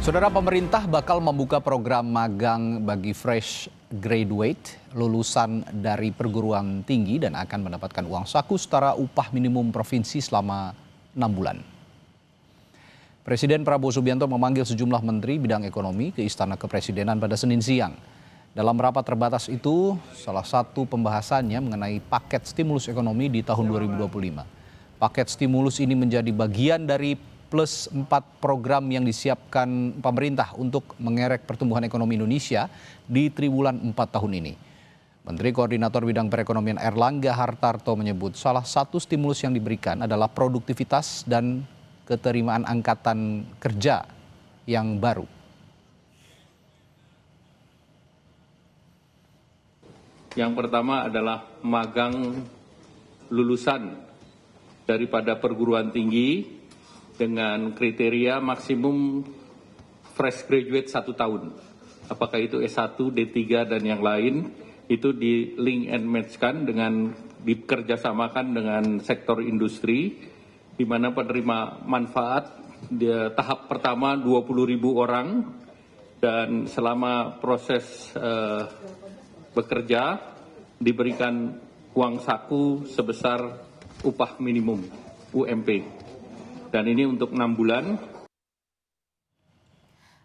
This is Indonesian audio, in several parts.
Saudara, pemerintah bakal membuka program magang bagi fresh graduate lulusan dari perguruan tinggi dan akan mendapatkan uang saku setara upah minimum provinsi selama 6 bulan. Presiden Prabowo Subianto memanggil sejumlah menteri bidang ekonomi ke Istana Kepresidenan pada Senin siang. Dalam rapat terbatas itu, salah satu pembahasannya mengenai paket stimulus ekonomi di tahun 2025. Paket stimulus ini menjadi bagian dari plus 4 program yang disiapkan pemerintah untuk mengerek pertumbuhan ekonomi Indonesia di triwulan 4 tahun ini. Menteri Koordinator Bidang Perekonomian Erlangga Hartarto menyebut salah satu stimulus yang diberikan adalah produktivitas dan keterimaan angkatan kerja yang baru. Yang pertama adalah magang lulusan daripada perguruan tinggi dengan kriteria maksimum fresh graduate 1 tahun. Apakah itu S1, D3, dan yang lain, itu di link and match-kan dengan dikerjasamakan dengan sektor industri, di mana penerima manfaat di tahap pertama 20.000 orang, dan selama proses bekerja diberikan uang saku sebesar upah minimum UMP. Dan ini untuk 6 bulan.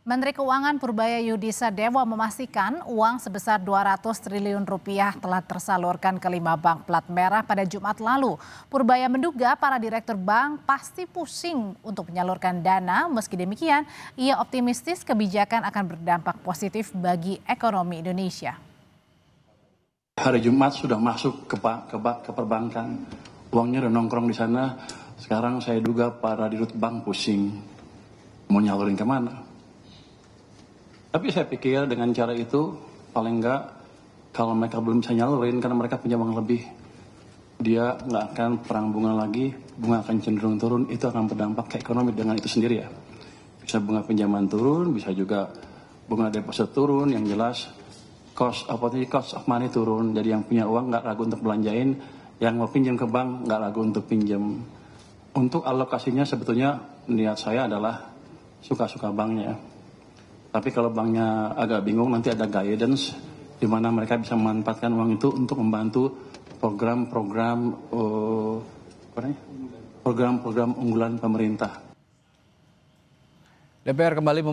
Menteri Keuangan Purbaya Yudhisa Dewa memastikan uang sebesar 200 triliun rupiah telah tersalurkan ke 5 bank plat merah pada Jumat lalu. Purbaya menduga para direktur bank pasti pusing untuk menyalurkan dana. Meski demikian, ia optimistis kebijakan akan berdampak positif bagi ekonomi Indonesia. Hari Jumat sudah masuk ke perbankan, uangnya udah nongkrong di sana. Sekarang saya duga para dirut bank pusing mau nyalurin kemana. Tapi saya pikir dengan cara itu paling enggak kalau mereka belum bisa nyalurin karena mereka punya uang lebih, dia nggak akan perang bunga lagi, bunga akan cenderung turun, itu akan berdampak ke ekonomi dengan itu sendiri ya. Bisa bunga pinjaman turun, bisa juga bunga deposit turun, yang jelas cost of money turun. Jadi yang punya uang nggak ragu untuk belanjain, yang mau pinjam ke bank nggak ragu untuk pinjam. Untuk alokasinya sebetulnya niat saya adalah suka-suka banknya. Tapi kalau banknya agak bingung, nanti ada guidance di mana mereka bisa memanfaatkan uang itu untuk membantu program-program unggulan pemerintah. DPR kembali